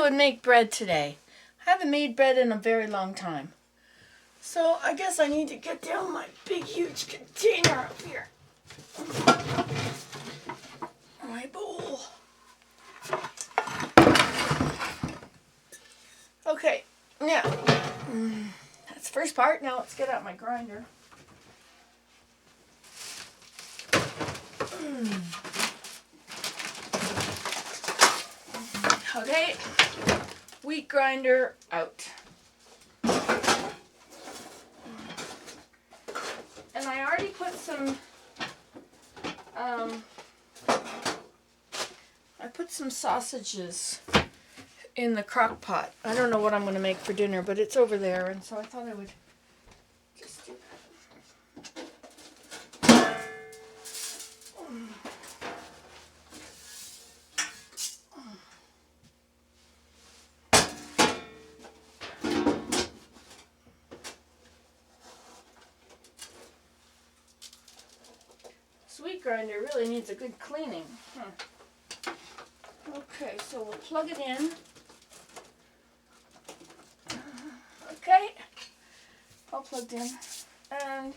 would make bread today. I haven't made bread in a very long time. So I guess I need to get down my big huge container up here. My bowl. Okay, now that's the first part. Now let's get out my grinder. Okay, wheat grinder out. And I already put some, sausages in the crock pot. I don't know what I'm going to make for dinner, but it's over there, and so I thought I would just do that. Sweet grinder really needs a good cleaning. Okay, so we'll plug it in. Okay, all plugged in. And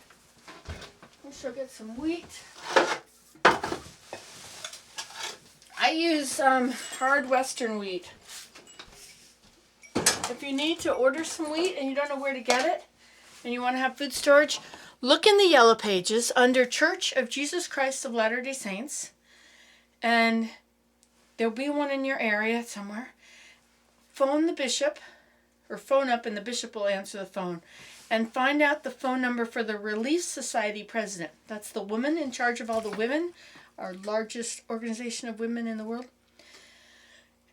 we shall get some wheat. I use hard Western wheat. If you need to order some wheat and you don't know where to get it, and you want to have food storage, look in the yellow pages under Church of Jesus Christ of Latter-day Saints, and there'll be one in your area somewhere. Phone the bishop, or phone up and the bishop will answer the phone, and find out the phone number for the Relief Society president. That's the woman in charge of all the women, our largest organization of women in the world.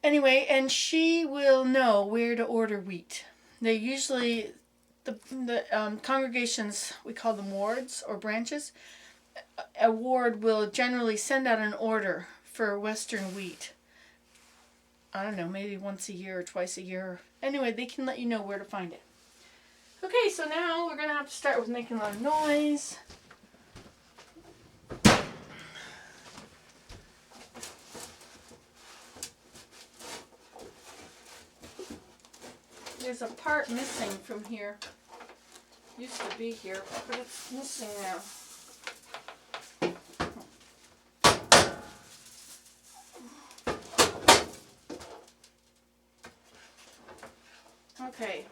Anyway, and she will know where to order wheat. They usually, the congregations, we call them wards or branches, a ward will generally send out an order for Western wheat. I don't know, maybe once a year or twice a year. Anyway, they can let you know where to find it. Okay, so now we're going to have to start with making a lot of noise. There's a part missing from here. Used to be here, but it's missing now. Okay.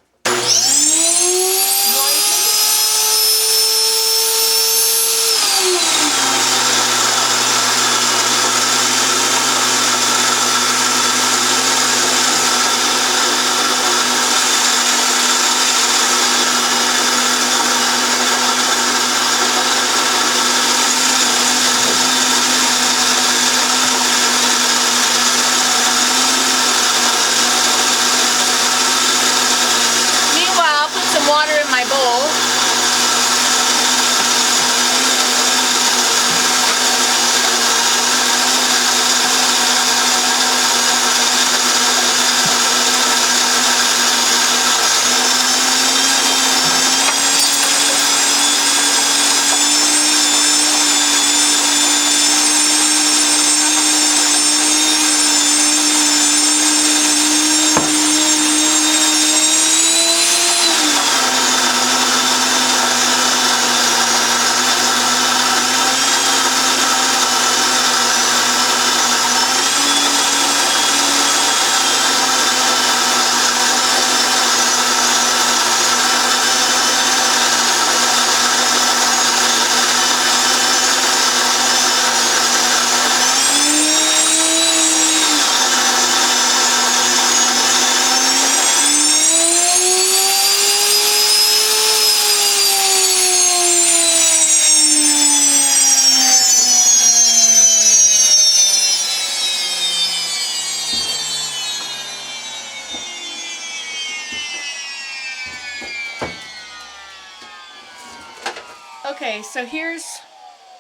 Okay, so here's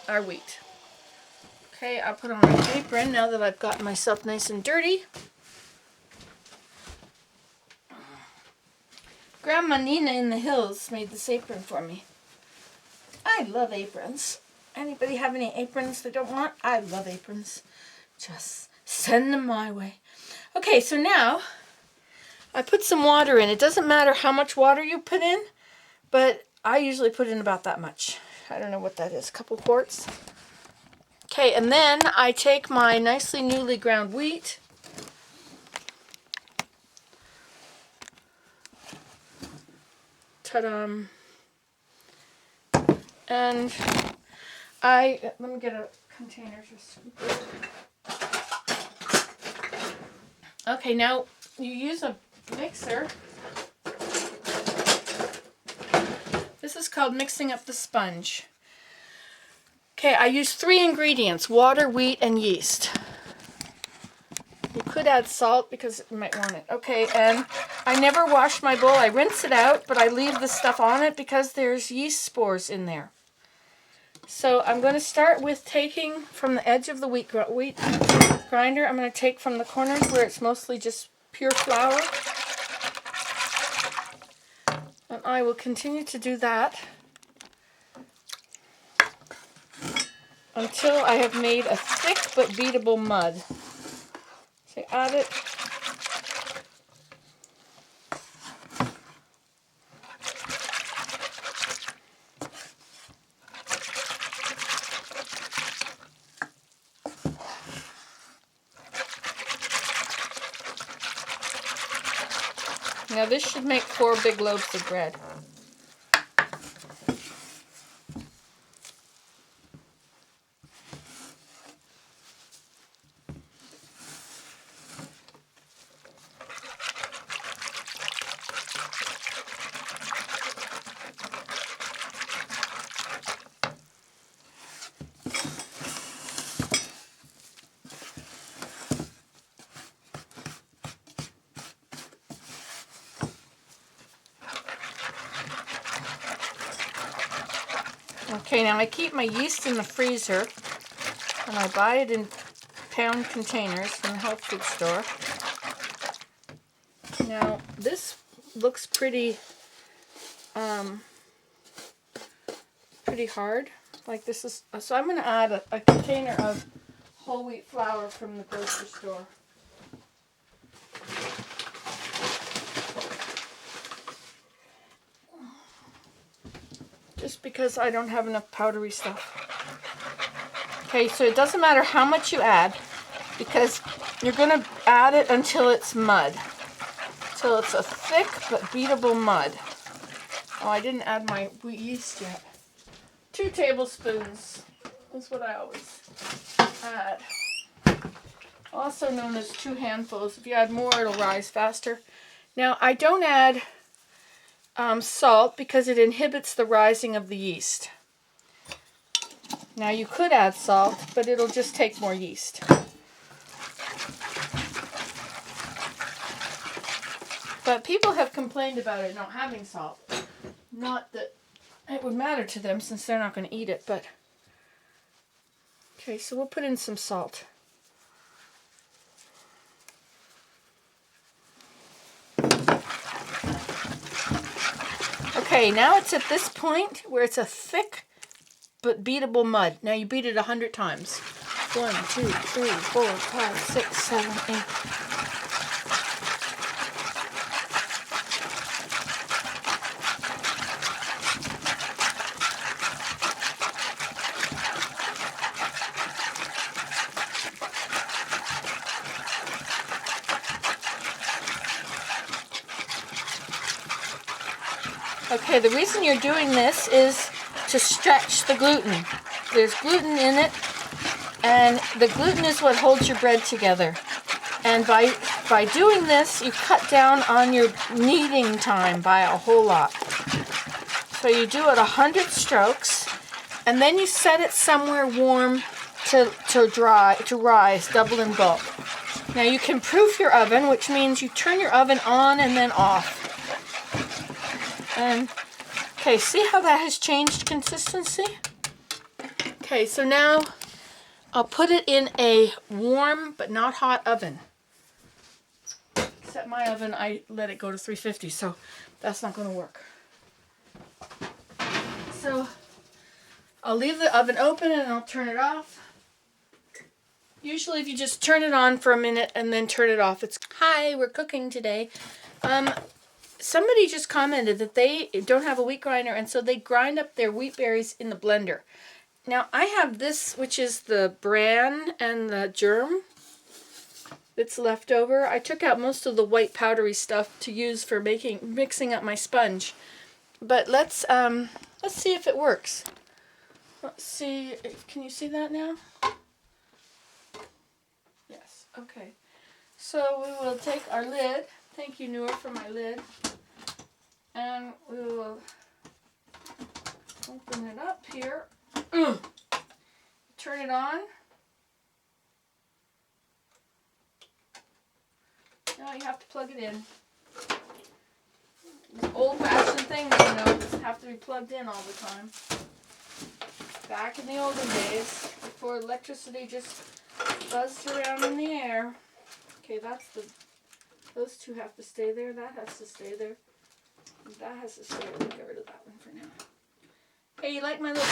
our wheat. Okay, I'll put on my apron now that I've gotten myself nice and dirty. Grandma Nina in the hills made this apron for me. I love aprons. Anybody have any aprons they don't want? I love aprons. Just send them my way. Okay, so now I put some water in. It doesn't matter how much water you put in, but I usually put in about that much. I don't know what that is, a couple quarts. Okay, and then I take my nicely newly ground wheat. Ta-da! And let me get a container to scoop it. Okay, now you use a mixer. This is called mixing up the sponge. Okay, I use 3 ingredients: water, wheat, and yeast. You could add salt because you might want it. Okay, and I never wash my bowl. I rinse it out, but I leave the stuff on it because there's yeast spores in there. So I'm going to start with taking from the edge of the wheat grinder. I'm going to take from the corners where it's mostly just pure flour. And I will continue to do that until I have made a thick but beatable mud. So add it. Now this should make 4 big loaves of bread. Okay, now I keep my yeast in the freezer, and I buy it in pound containers from the health food store. Now, this looks pretty hard. Like this is, so I'm going to add a container of whole wheat flour from the grocery store. Just because I don't have enough powdery stuff. Okay, so it doesn't matter how much you add, because you're going to add it until it's mud. Till it's a thick but beatable mud. Oh, I didn't add my yeast yet. 2 tablespoons is what I always add. Also known as 2 handfuls. If you add more, it'll rise faster. Now, I don't add salt because it inhibits the rising of the yeast. Now you could add salt, but it'll just take more yeast. But people have complained about it not having salt. Not that it would matter to them since they're not going to eat it, but... Okay, so we'll put in some salt. Okay, now it's at this point where it's a thick but beatable mud. Now you beat it 100 times. 1, 2, 3, 4, 5, 6, 7, 8. Okay, the reason you're doing this is to stretch the gluten. There's gluten in it, and the gluten is what holds your bread together. And by doing this, you cut down on your kneading time by a whole lot. So you do it 100 strokes, and then you set it somewhere warm to rise, double in bulk. Now you can proof your oven, which means you turn your oven on and then off. And okay, see how that has changed consistency? Okay, so now I'll put it in a warm but not hot oven. Except my oven, I let it go to 350, so that's not going to work. So I'll leave the oven open and I'll turn it off. Usually if you just turn it on for a minute and then turn it off, it's, hi, we're cooking today. Somebody just commented that they don't have a wheat grinder, and so they grind up their wheat berries in the blender. Now, I have this, which is the bran and the germ that's left over. I took out most of the white powdery stuff to use for mixing up my sponge. But let's see if it works. Let's see. Can you see that now? Yes. Okay. So we will take our lid. Thank you, Noor, for my lid. And we will open it up here. Turn it on. Now you have to plug it in. These old-fashioned things, you know, have to be plugged in all the time. Back in the olden days, before electricity just buzzed around in the air. Okay, those two have to stay there. That has to stay there. And that has to stay there. We'll get rid of that one for now. Hey, you like my little...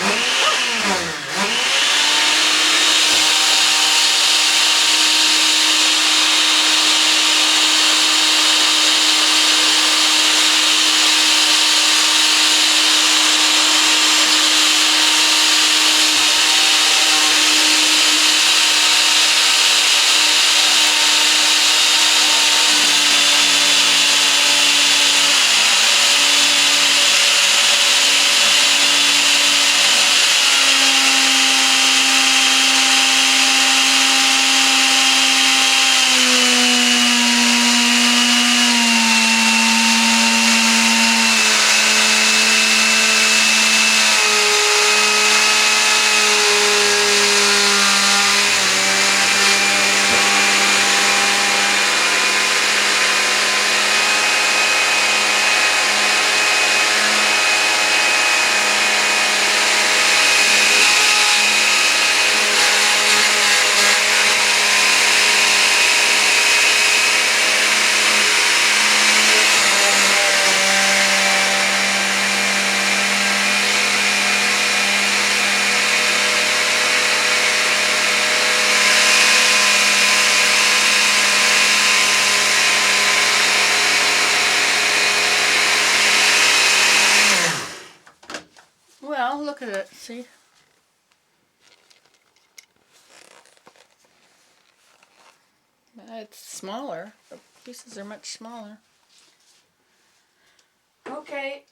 Well, look at it, see? It's smaller. The pieces are much smaller. Okay.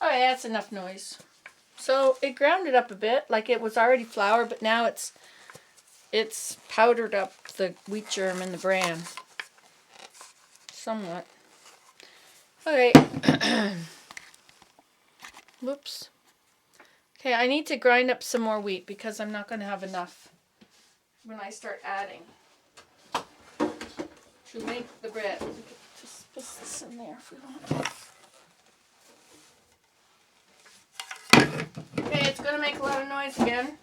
That's enough noise. So it ground it up a bit, like it was already flour, but now it's powdered up the wheat germ and the bran somewhat. Okay. Whoops. Okay, I need to grind up some more wheat because I'm not going to have enough when I start adding to make the bread. Just put this in there if we want. Okay, it's going to make a lot of noise again.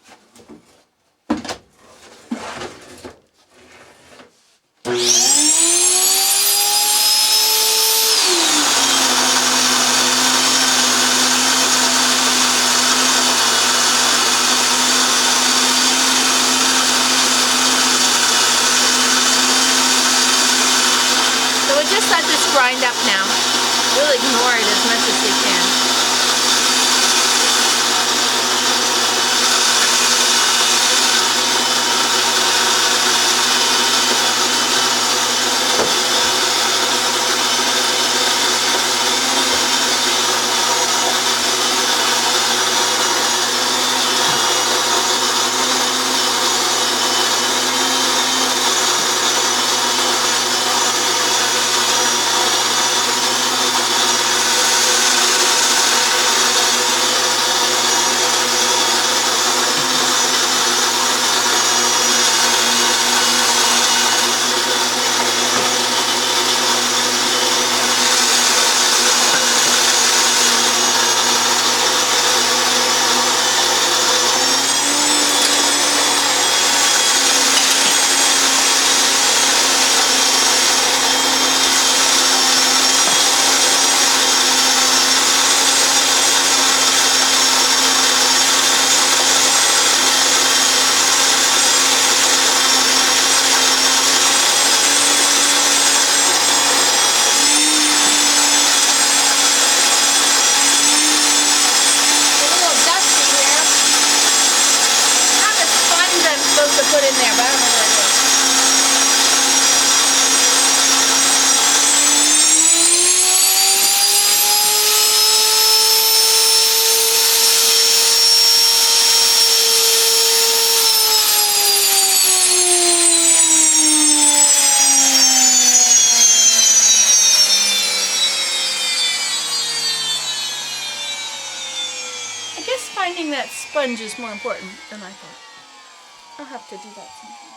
guess finding that sponge is more important than I thought. I'll have to do that sometime.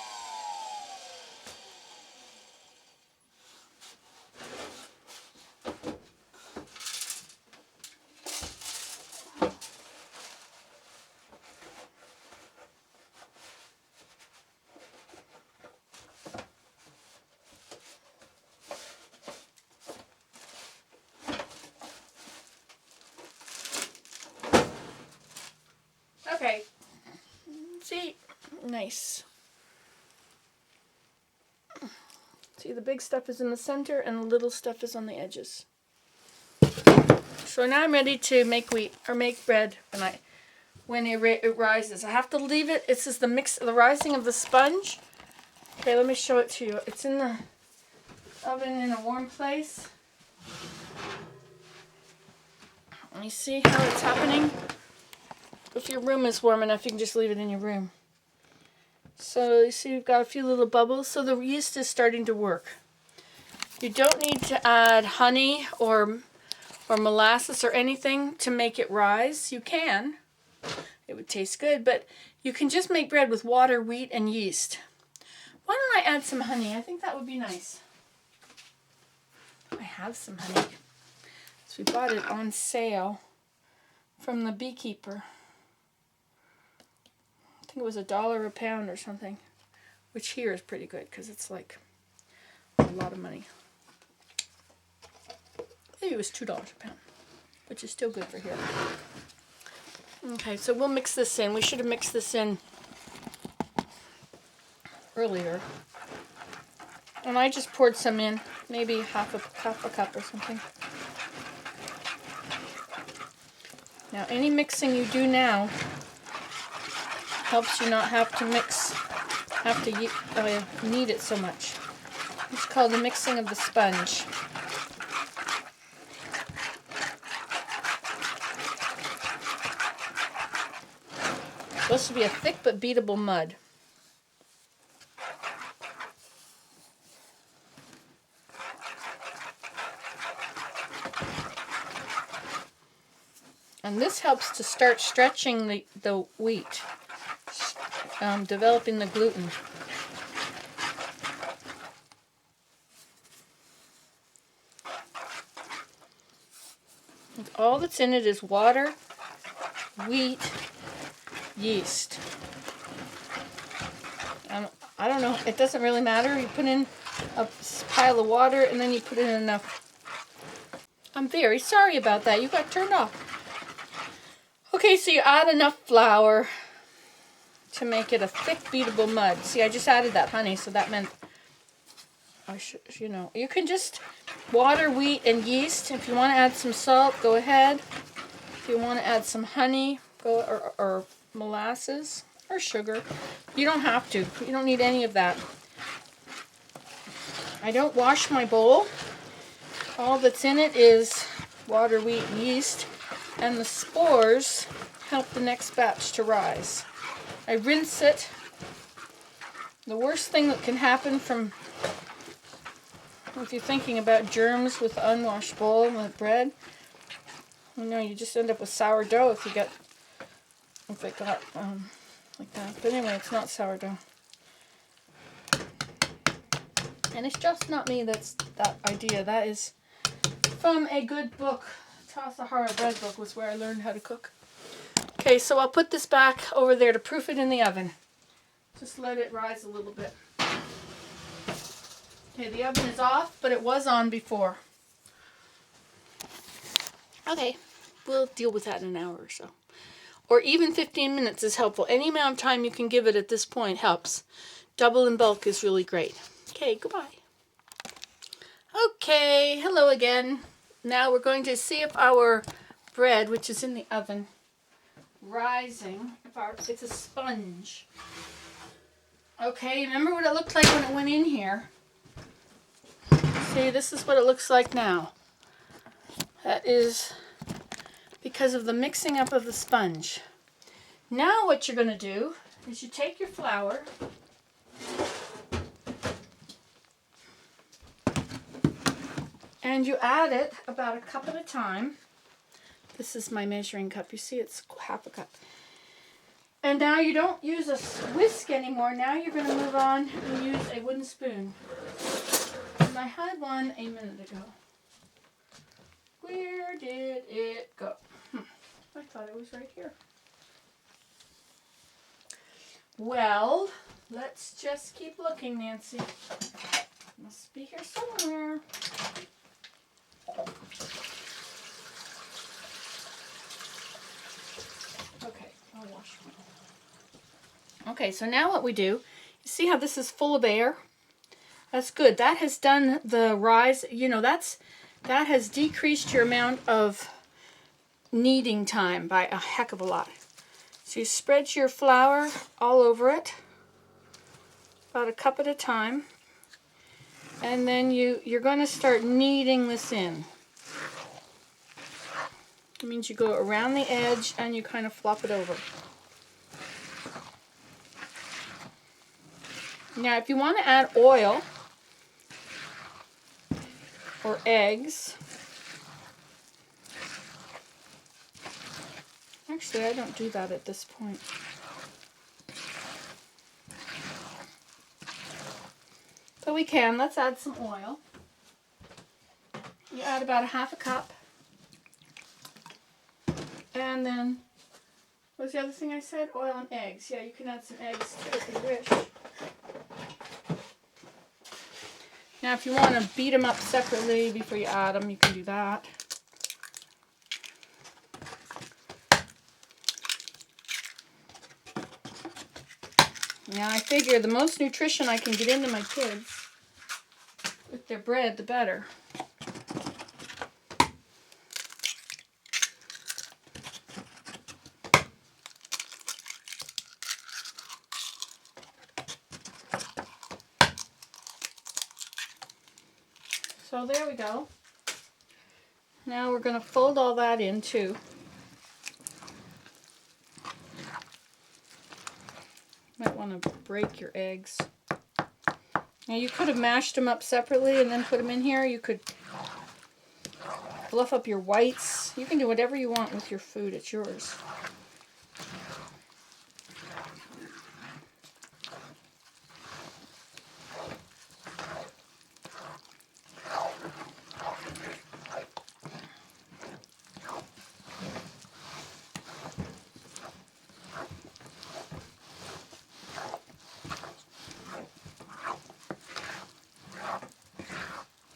Okay. See? Nice. See, the big stuff is in the center and the little stuff is on the edges. So now I'm ready to make wheat or make bread when it rises. I have to leave it. This is the rising of the sponge. Okay, let me show it to you. It's in the oven in a warm place. Let me see how it's happening. If your room is warm enough, you can just leave it in your room. So you see we've got a few little bubbles. So the yeast is starting to work. You don't need to add honey or molasses or anything to make it rise. You can. It would taste good, but you can just make bread with water, wheat, and yeast. Why don't I add some honey? I think that would be nice. I have some honey. So we bought it on sale from the beekeeper. I think it was $1 a pound or something, which here is pretty good because it's like a lot of money. Maybe it was $2 a pound, which is still good for here. Okay, so we'll mix this in. We should have mixed this in earlier. And I just poured some in, maybe half a cup or something. Now, any mixing you do now helps you not have to knead it so much. It's called the mixing of the sponge. It's supposed to be a thick but beatable mud. And this helps to start stretching the wheat, developing the gluten. And all that's in it is water, wheat, yeast. I don't know, it doesn't really matter. You put in a pile of water and then you put in enough. I'm very sorry about that. You got turned off. Okay, so you add enough flour to make it a thick, beatable mud. See, I just added that honey, so that meant I should, you can just water, wheat, and yeast. If you want to add some salt, go ahead. If you want to add some honey, or molasses, or sugar, you don't have to. You don't need any of that. I don't wash my bowl. All that's in it is water, wheat, and yeast. And the spores help the next batch to rise. I rinse it. The worst thing that can happen if you're thinking about germs with unwashed bowl with bread, you just end up with sourdough if it got like that. But anyway, it's not sourdough. And it's just not me that idea. That is from a good book. Sahara bread book was where I learned how to cook. Okay, so I'll put this back over there to proof it in the oven. Just let it rise a little bit. Okay, the oven is off, but it was on before. Okay, we'll deal with that in an hour or so. Or even 15 minutes is helpful. Any amount of time you can give it at this point helps. Double in bulk is really great. Okay, goodbye. Okay, hello again. Now we're going to see if our bread, which is in the oven, rising, if it's a sponge. Okay, remember what it looked like when it went in here? See, this is what it looks like now. That is because of the mixing up of the sponge. Now what you're going to do is you take your flour, and you add it about a cup at a time. This is my measuring cup. You see it's half a cup. And now you don't use a whisk anymore. Now you're going to move on and use a wooden spoon. And I had one a minute ago. Where did it go? I thought it was right here. Well, let's just keep looking, Nancy. Must be here somewhere. Okay, I'll wash one. Okay, so now what we do, you see how this is full of air? That's good. That has done the rise, you know, that has decreased your amount of kneading time by a heck of a lot. So you spread your flour all over it, about a cup at a time, and then you're going to start kneading this in. It means you go around the edge and you kind of flop it over. Now if you want to add oil or eggs, actually I don't do that at this point. But we can. Let's add some oil. You add about a half a cup. And then, what was the other thing I said? Oil and eggs. Yeah, you can add some eggs too if you wish. Now if you want to beat them up separately before you add them, you can do that. Now I figure the most nutrition I can get into my kids with their bread, the better. So there we go. Now we're going to fold all that in too. Might want to break your eggs. Now you could have mashed them up separately and then put them in here. You could fluff up your whites. You can do whatever you want with your food. It's yours.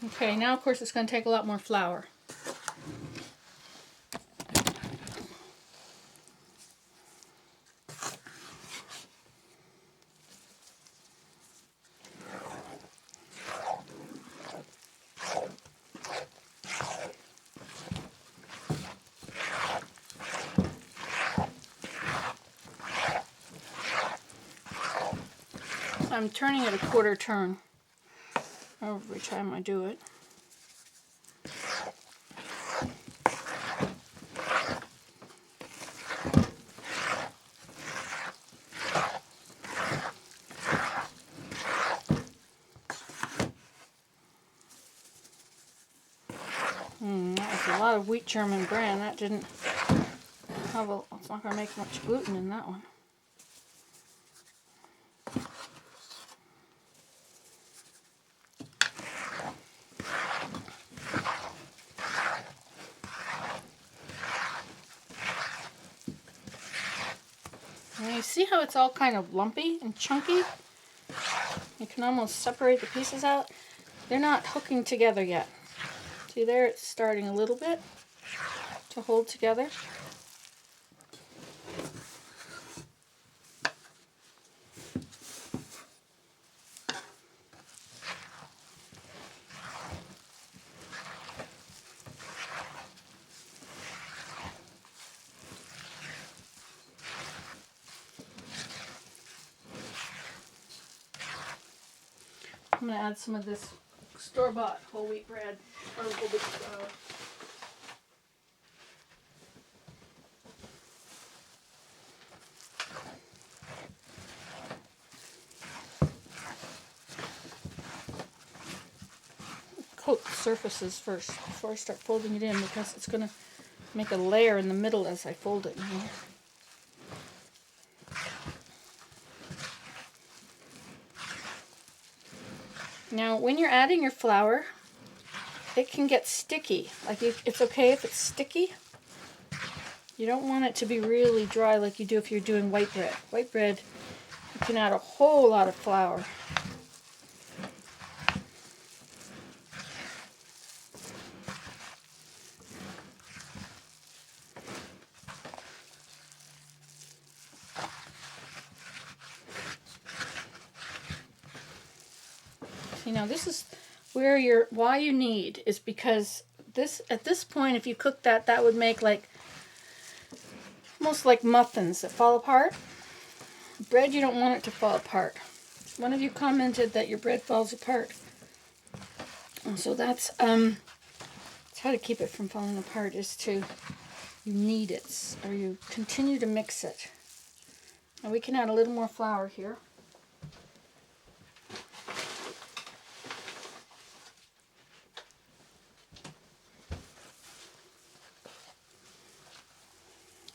Okay, now of course it's going to take a lot more flour. I'm turning it a quarter turn every time I do it. That was a lot of wheat German bran. That didn't have a, it's not going to make much gluten in that one. And you see how it's all kind of lumpy and chunky? You can almost separate the pieces out. They're not hooking together yet. See there, it's starting a little bit to hold together. I'm going to add some of this store-bought whole wheat bread, or whole wheat flour. Coat the surfaces first before I start folding it in, because it's going to make a layer in the middle as I fold it now. Now, when you're adding your flour, it can get sticky. Like, it's okay if it's sticky. You don't want it to be really dry like you do if you're doing white bread. White bread, you can add a whole lot of flour. See, now this is where why you knead is because at this point, if you cook that, that would make like almost like muffins that fall apart. Bread, you don't want it to fall apart. One of you commented that your bread falls apart. And so that's how to keep it from falling apart is to you knead it or you continue to mix it. Now we can add a little more flour here.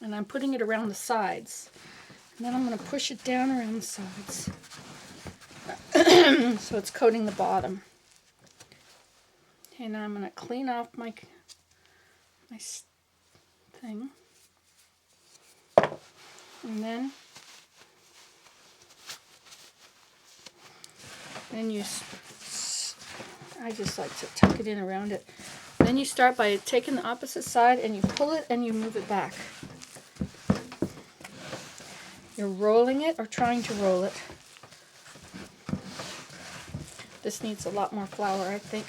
And I'm putting it around the sides. And then I'm going to push it down around the sides. So it's coating the bottom. Okay, now I'm going to clean off my thing. And then I just like to tuck it in around it. Then you start by taking the opposite side and you pull it and you move it back. You're rolling it or trying to roll it. This needs a lot more flour, I think.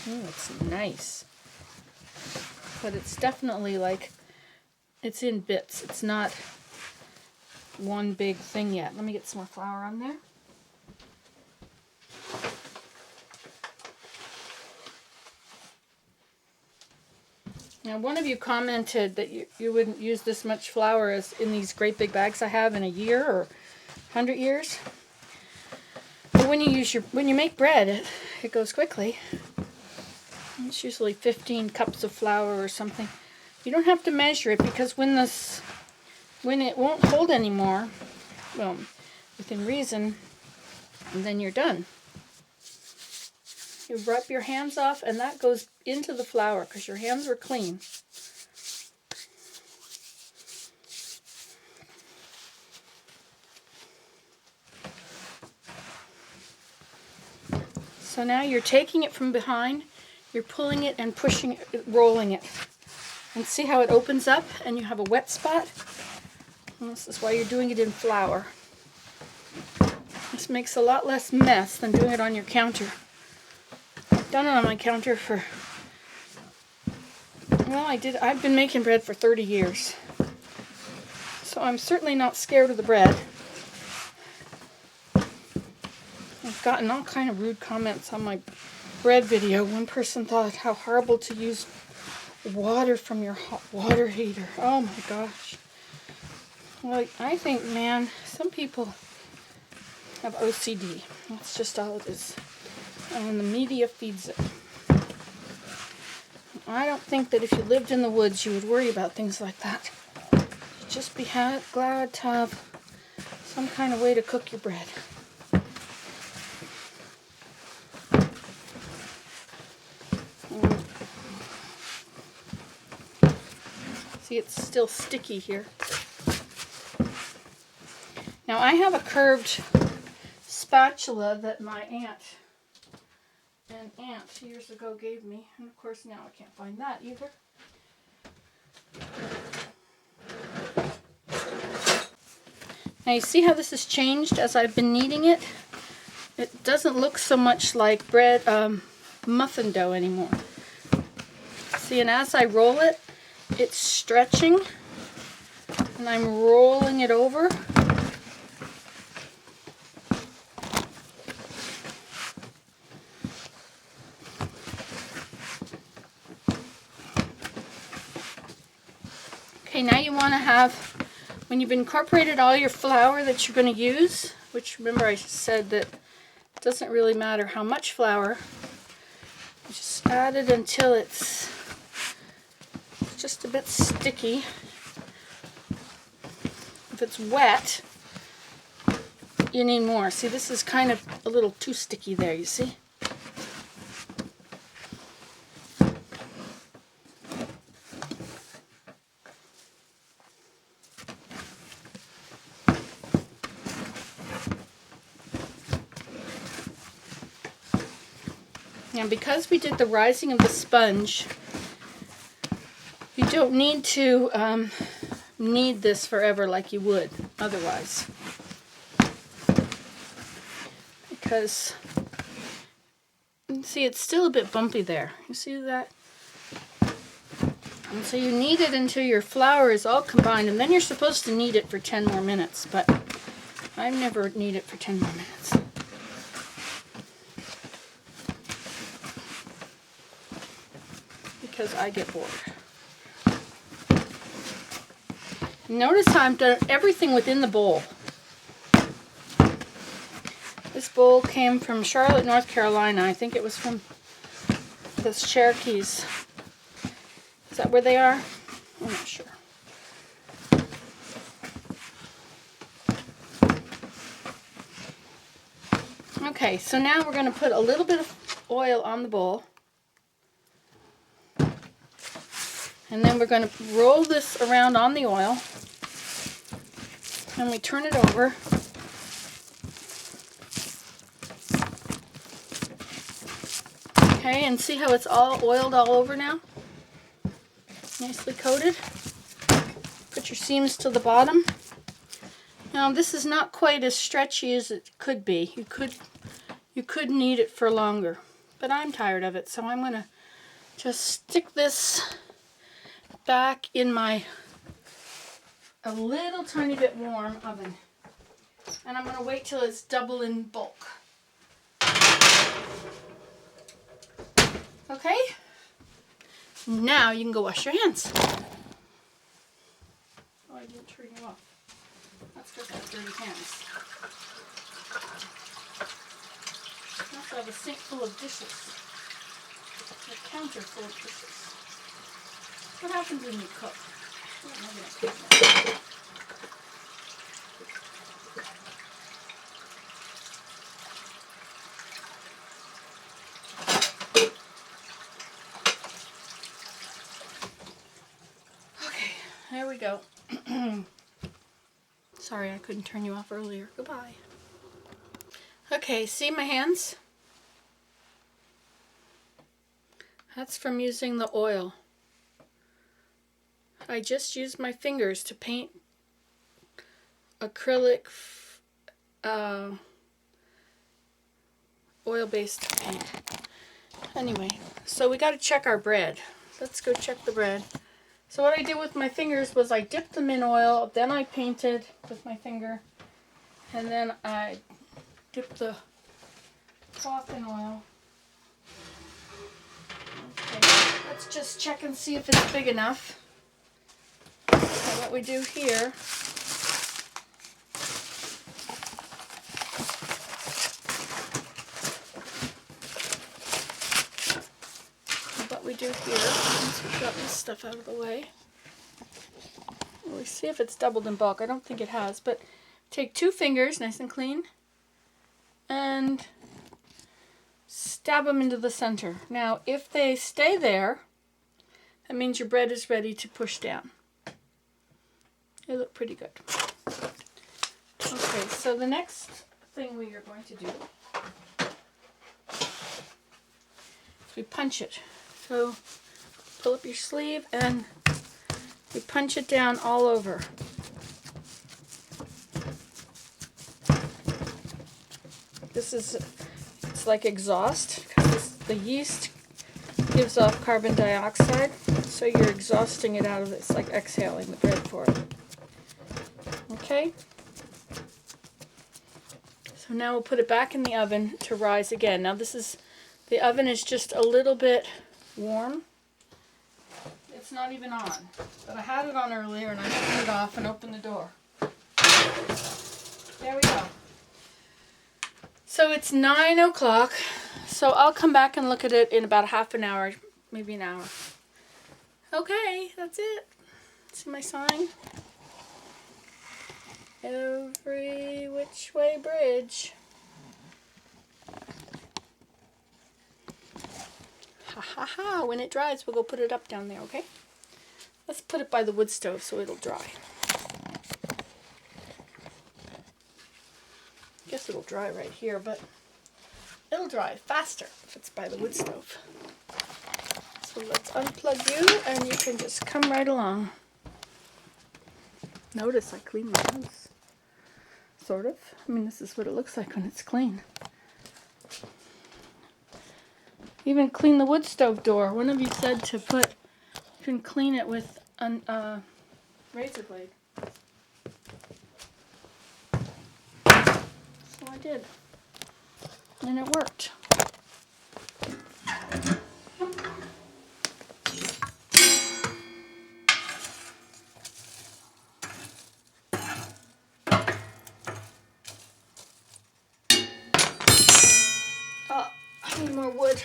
Ooh, it's nice. But it's definitely like, it's in bits. It's not one big thing yet. Let me get some more flour on there. Now, one of you commented that you wouldn't use this much flour as in these great big bags I have in a year or 100 years. But when you make bread, it goes quickly. It's usually 15 cups of flour or something. You don't have to measure it because when it won't hold anymore, well, within reason, and then you're done. You rub your hands off, and that goes into the flour because your hands were clean. So now you're taking it from behind, you're pulling it and pushing it, rolling it. And see how it opens up and you have a wet spot? And this is why you're doing it in flour. This makes a lot less mess than doing it on your counter. I've done it on my counter for, well, I've been making bread for 30 years. So I'm certainly not scared of the bread. I've gotten all kind of rude comments on my bread video. One person thought how horrible to use water from your hot water heater. Oh my gosh. Well, I think, man, some people have OCD. That's just all it is. And the media feeds it. I don't think that if you lived in the woods you would worry about things like that. You'd just be glad to have some kind of way to cook your bread. See, it's still sticky here. Now I have a curved spatula that my aunt years ago gave me, and of course now I can't find that either. Now you see how this has changed as I've been kneading it? It doesn't look so much like bread, muffin dough anymore. See, and as I roll it, it's stretching, and I'm rolling it over. Okay, now you want to have, when you've incorporated all your flour that you're going to use, which remember I said that Doesn't really matter how much flour. Just add it until it's just a bit sticky. If it's wet, you need more. See, this is kind of a little too sticky there, you see? Now, because we did the rising of the sponge, you don't need to knead this forever like you would otherwise. Because, see, it's still a bit bumpy there. You see that? And so you knead it until your flour is all combined, and then you're supposed to knead it for 10 more minutes, but I never knead it for 10 more minutes. Because I get bored. Notice how I've done everything within the bowl. This bowl came from Charlotte, North Carolina. I think it was from the Cherokees. Is that where they are? I'm not sure. Okay, so now we're going to put a little bit of oil on the bowl. And then we're going to roll this around on the oil. And we turn it over. Okay, and see how it's all oiled all over now? Nicely coated. Put your seams to the bottom. Now this is not quite as stretchy as it could be. You could knead it for longer. But I'm tired of it, so I'm going to just stick this back in my a little tiny bit warm oven, and I'm going to wait till it's double in bulk. Okay, now you can go wash your hands. Oh, I didn't turn you off. That's because I have dirty hands. I also have a sink full of dishes, a counter full of dishes. What happens when you cook? Okay, there we go. Sorry, I couldn't turn you off earlier. Goodbye. Okay, see my hands? That's from using the oil. I just used my fingers to paint acrylic oil-based paint. Anyway, so we got to check our bread. Let's go check the bread. So what I did with my fingers was I dipped them in oil, then I painted with my finger, and then I dipped the cloth in oil. Okay, let's just check and see if it's big enough. So what we do here once we've got this stuff out of the way, we see if it's doubled in bulk. I don't think it has, but take 2 fingers, nice and clean, and stab them into the center. Now, if they stay there, that means your bread is ready to push down. They look pretty good. Okay, so the next thing we are going to do is we punch it. So pull up your sleeve and we punch it down all over. This is, it's like exhaust, because the yeast gives off carbon dioxide, so you're exhausting it out of it. It's like exhaling the bread for it. Okay? So now we'll put it back in the oven to rise again. Now the oven is just a little bit warm. It's not even on, but I had it on earlier and I turned it off and opened the door. There we go. So it's 9 o'clock. So I'll come back and look at it in about half an hour, maybe an hour. Okay, that's it. See my sign? Every which way bridge. Ha ha ha. When it dries, we'll go put it up down there, okay? Let's put it by the wood stove so it'll dry. I guess it'll dry right here, but it'll dry faster if it's by the wood stove. So let's unplug you and you can just come right along. Notice I clean my house. Sort of. I mean, this is what it looks like when it's clean. Even clean the wood stove door. One of you said to put, you can clean it with a razor blade. So I did. And it worked. Oh, I need more wood.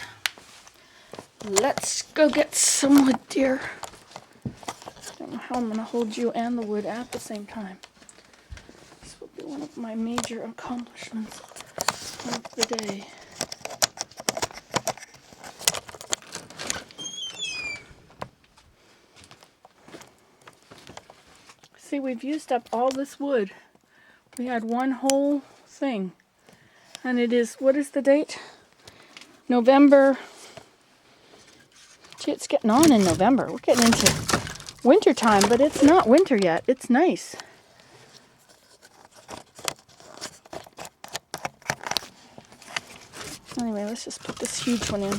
Let's go get some wood, dear. I don't know how I'm going to hold you and the wood at the same time. This will be one of my major accomplishments of the day. See, we've used up all this wood. We had one whole thing. And it is, what is the date? November. Gee, it's getting on in November. We're getting into winter time, but it's not winter yet. It's nice. Anyway, let's just put this huge one in. I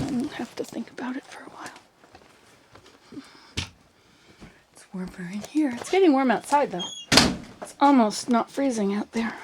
don't have to think about it for a while. It's warmer in here. It's getting warm outside, though. It's almost not freezing out there.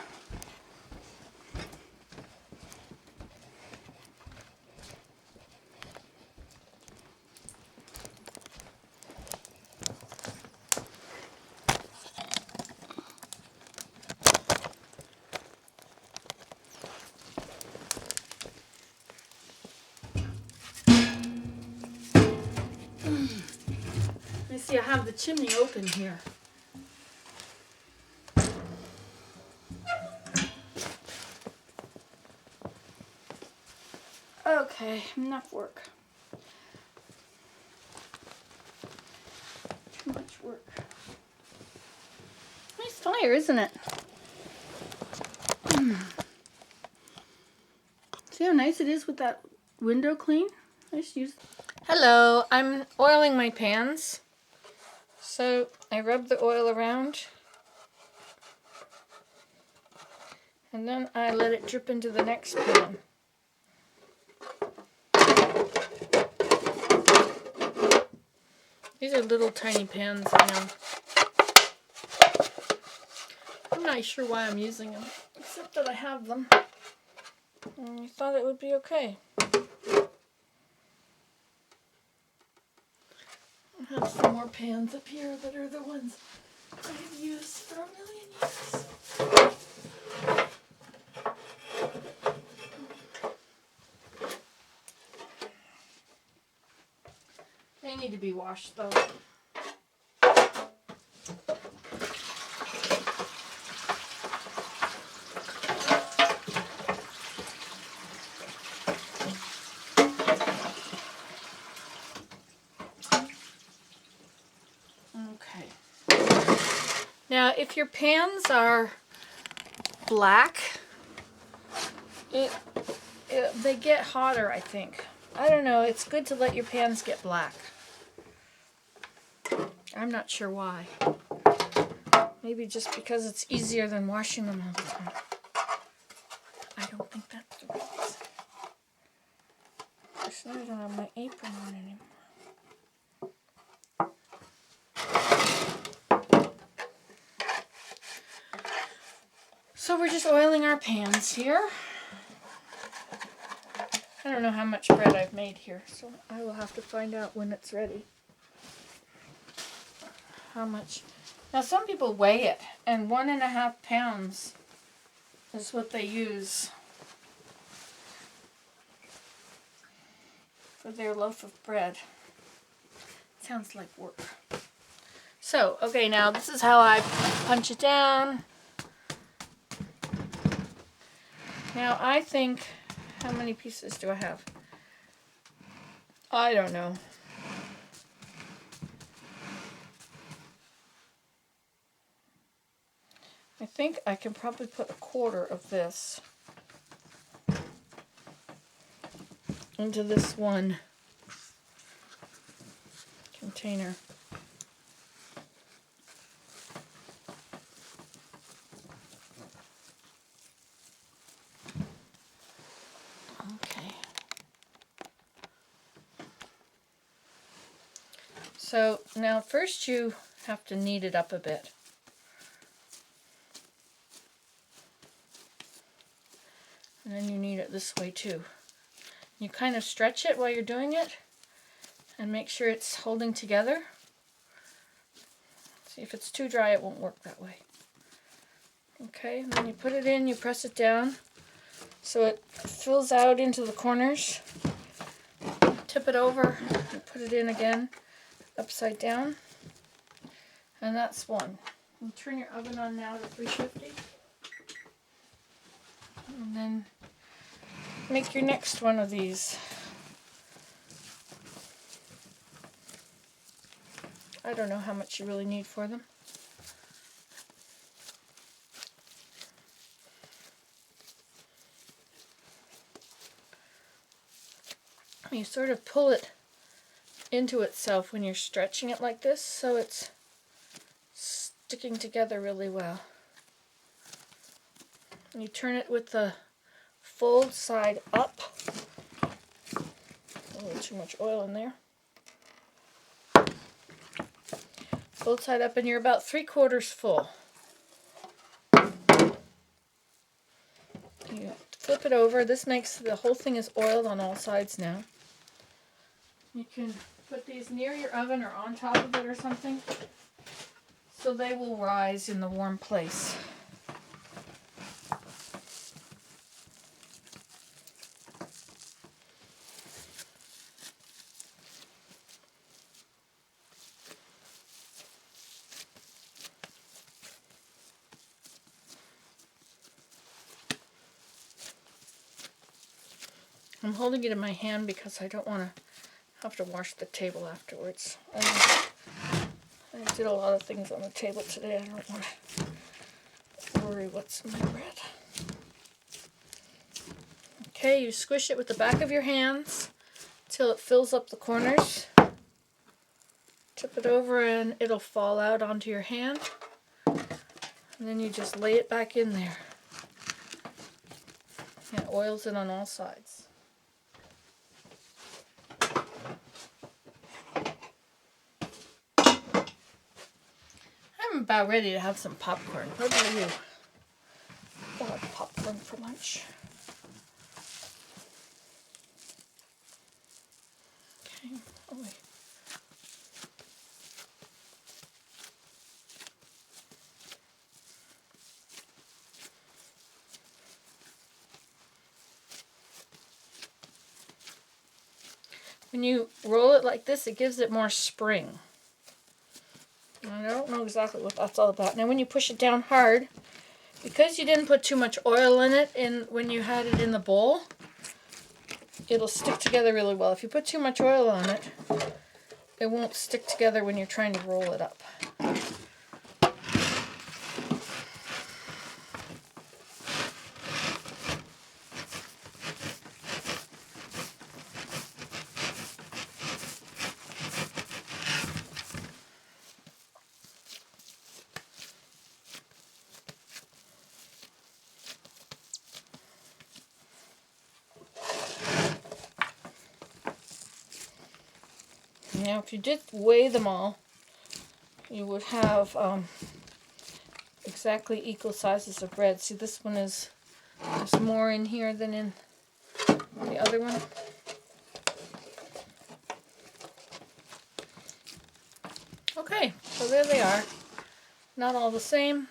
You see, I have the chimney open here. Okay, enough work. Too much work. Nice fire, isn't it? See how nice it is with that window clean? I just use. Hello, I'm oiling my pans. So I rub the oil around. And then I let it drip into the next pan. These are little tiny pans now. I'm not sure why I'm using them, except that I have them. And I thought it would be okay. I have some more pans up here that are the ones I've used for a million years. They need to be washed though. Okay. Now, if your pans are black, they get hotter, I think. I don't know. It's good to let your pans get black. I'm not sure why. Maybe just because it's easier than washing them all the time. I don't think that's the reason. I don't have my apron on anymore. So we're just oiling our pans here. I don't know how much bread I've made here, so I will have to find out when it's ready. How much. Now some people weigh it, and 1.5 pounds is what they use for their loaf of bread. Sounds like work. So, okay, now this is how I punch it down. Now I think, how many pieces do I have? I don't know. I think I can probably put a quarter of this into this one container. Okay. So now first you have to knead it up a bit. And then you knead it this way too. You kind of stretch it while you're doing it and make sure it's holding together. See, if it's too dry, it won't work that way. Okay, and then you put it in, you press it down so it fills out into the corners. Tip it over, you put it in again, upside down, and that's one. You turn your oven on now to 350, and then make your next one of these. I don't know how much you really need for them. You sort of pull it into itself when you're stretching it like this, so it's sticking together really well. And you turn it with the fold side up. A little too much oil in there. Fold side up, and you're about 3/4 full. You flip it over. This makes the whole thing is oiled on all sides now. You can put these near your oven or on top of it or something, so they will rise in the warm place. I'm holding it in my hand because I don't want to have to wash the table afterwards. I did a lot of things on the table today. I don't want to worry what's in my bread. Okay, you squish it with the back of your hands till it fills up the corners. Tip it over and it'll fall out onto your hand. And then you just lay it back in there. And it oils it on all sides. I'm about ready to have some popcorn. What about you? I'll have popcorn for lunch. Okay. Oh wait. When you roll it like this, it gives it more spring. I don't know exactly what that's all about. Now when you push it down hard, because you didn't put too much oil in it when you had it in the bowl, it'll stick together really well. If you put too much oil on it, it won't stick together when you're trying to roll it up. Now, if you did weigh them all, you would have exactly equal sizes of bread. See, this one there's more in here than in the other one. Okay, so there they are. Not all the same.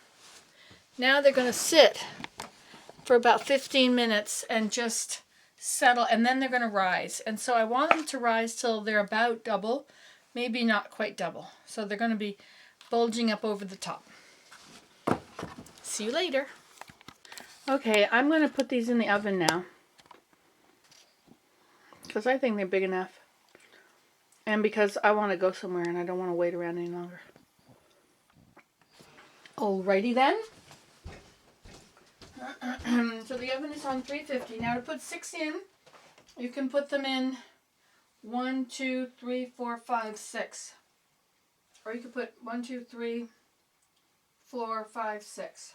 Now they're going to sit for about 15 minutes and just settle, and then they're going to rise. And so I want them to rise till they're about double, maybe not quite double. So they're going to be bulging up over the top. See you later. Okay, I'm going to put these in the oven now, because I think they're big enough. And because I want to go somewhere and I don't want to wait around any longer. Alrighty then. So the oven is on 350. Now to put 6 in, you can put them in 1, 2, 3, 4, 5, 6. Or you could put 1, 2, 3, 4, 5, 6.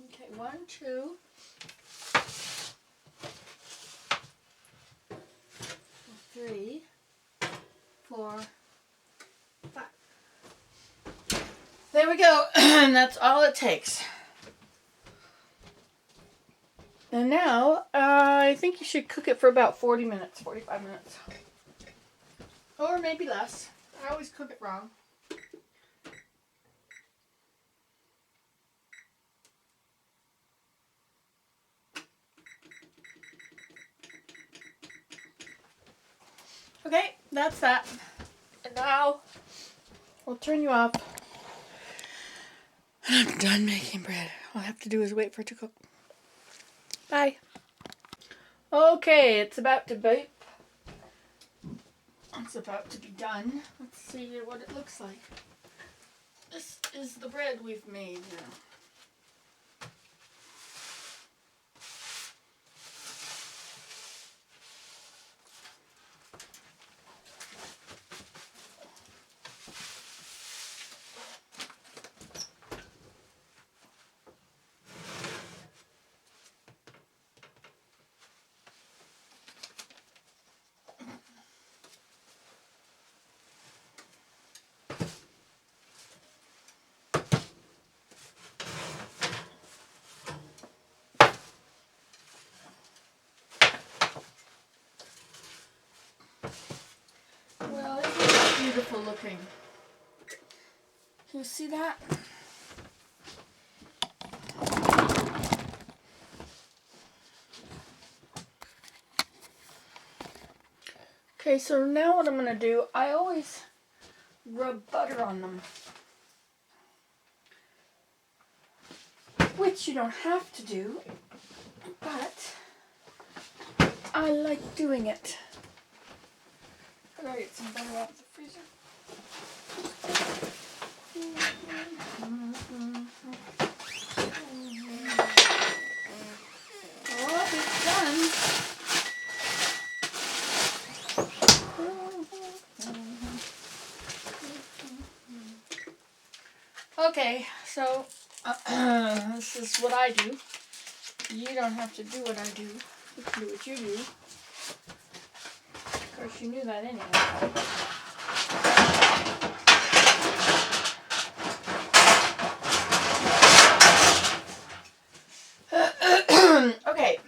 Okay, 1, 2, 3, 4, 5. There we go. And that's all it takes. And now, I think you should cook it for about 40 minutes, 45 minutes. Or maybe less. I always cook it wrong. Okay, that's that. And now, we'll turn you off. I'm done making bread. All I have to do is wait for it to cook. Bye. Okay, it's about to bake. It's about to be done. Let's see what it looks like. This is the bread we've made now. Well, isn't it beautiful looking? Can you see that? Okay, so now what I'm going to do, I always rub butter on them. Which you don't have to do, but I like doing it. I gotta get some butter out of the freezer. Oh, it's done. Okay, so this is what I do. You don't have to do what I do. You can do what you do. Of course, you knew that anyway. Okay.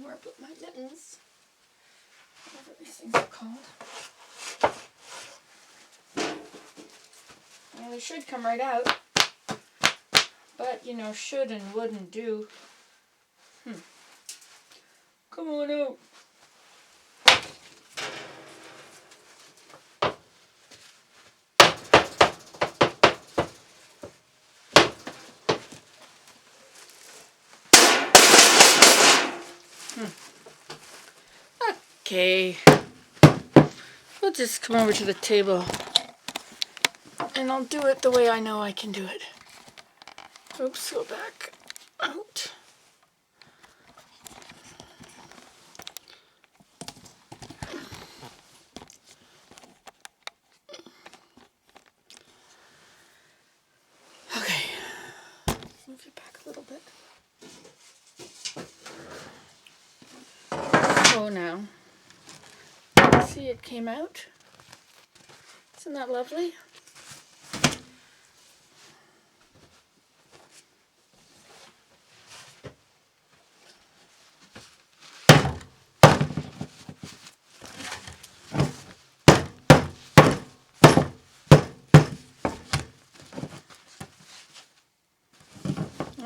Where I put my mittens. Whatever these things are called. Yeah, they should come right out. But, you know, should and wouldn't do. Come on out. Okay. We'll just come over to the table. And I'll do it the way I know I can do it. Oops, go back out. Okay. Let's move it back a little bit. So now, see, it came out. Isn't that lovely?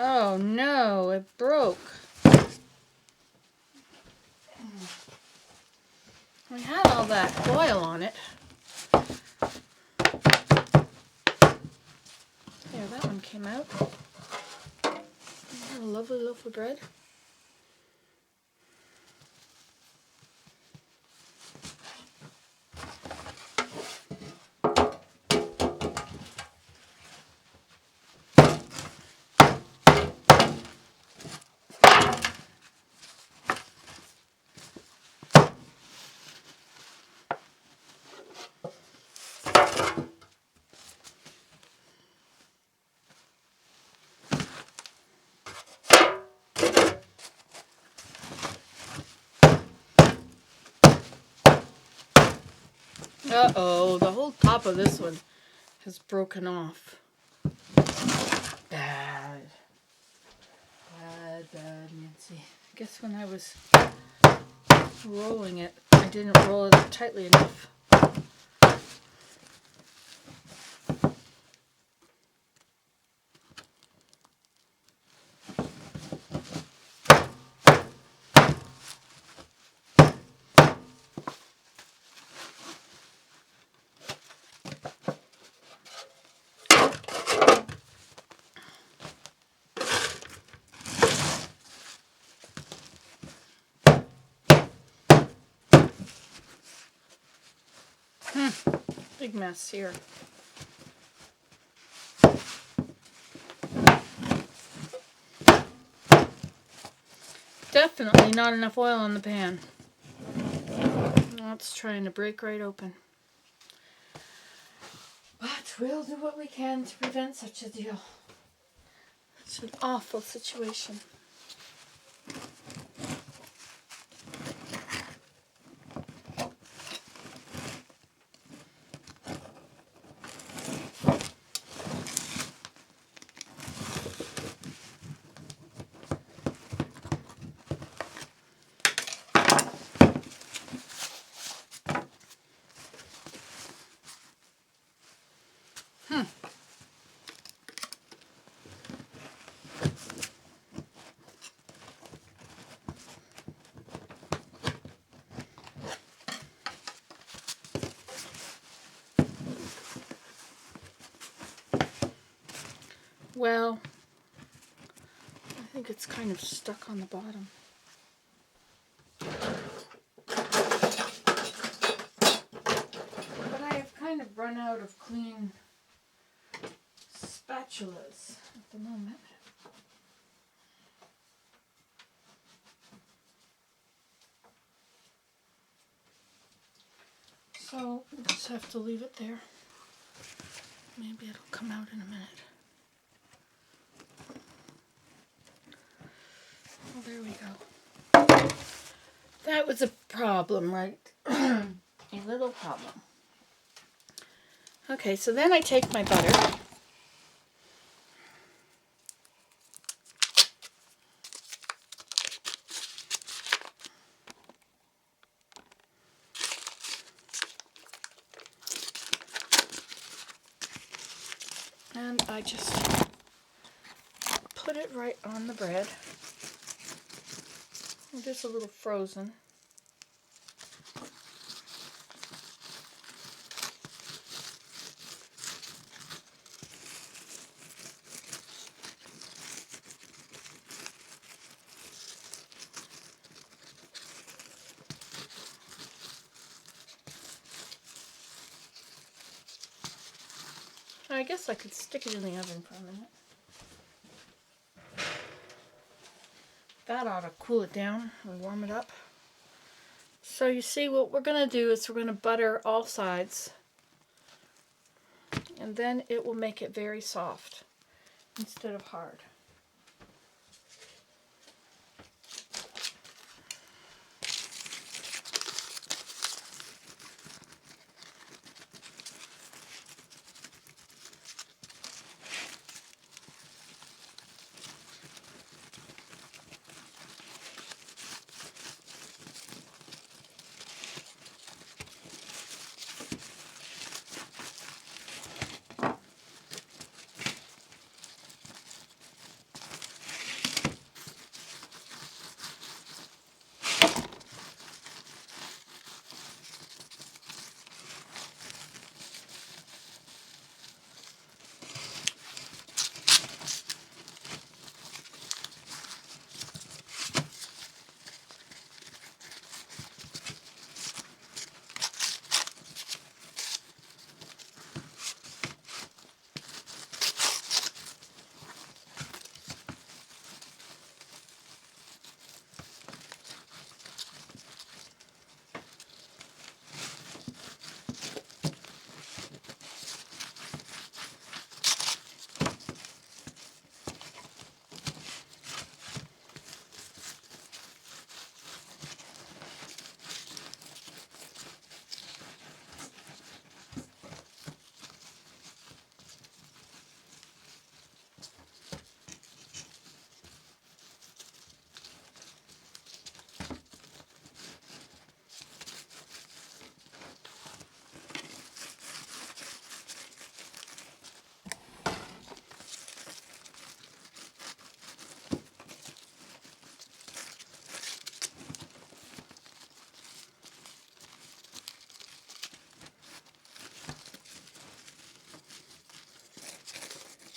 Oh no, it broke. We had all that oil on it. There, that one came out. Isn't that a lovely loaf of bread? Uh-oh, the whole top of this one has broken off. Bad. Bad, Nancy. I guess when I was rolling it, I didn't roll it tightly enough. Big mess here. Definitely not enough oil in the pan. It's trying to break right open. But we'll do what we can to prevent such a deal. It's an awful situation. Well, I think it's kind of stuck on the bottom. But I have kind of run out of clean spatulas at the moment. So we'll just have to leave it there. Maybe it'll come out in a minute. Well, there we go. That was a problem, right? A little problem. Okay, so then I take my butter. And I just put it right on the bread. It is a little frozen. I guess I could stick it in the oven for a minute. That ought to cool it down and warm it up. So you see, what we're going to do is we're going to butter all sides. And then it will make it very soft instead of hard.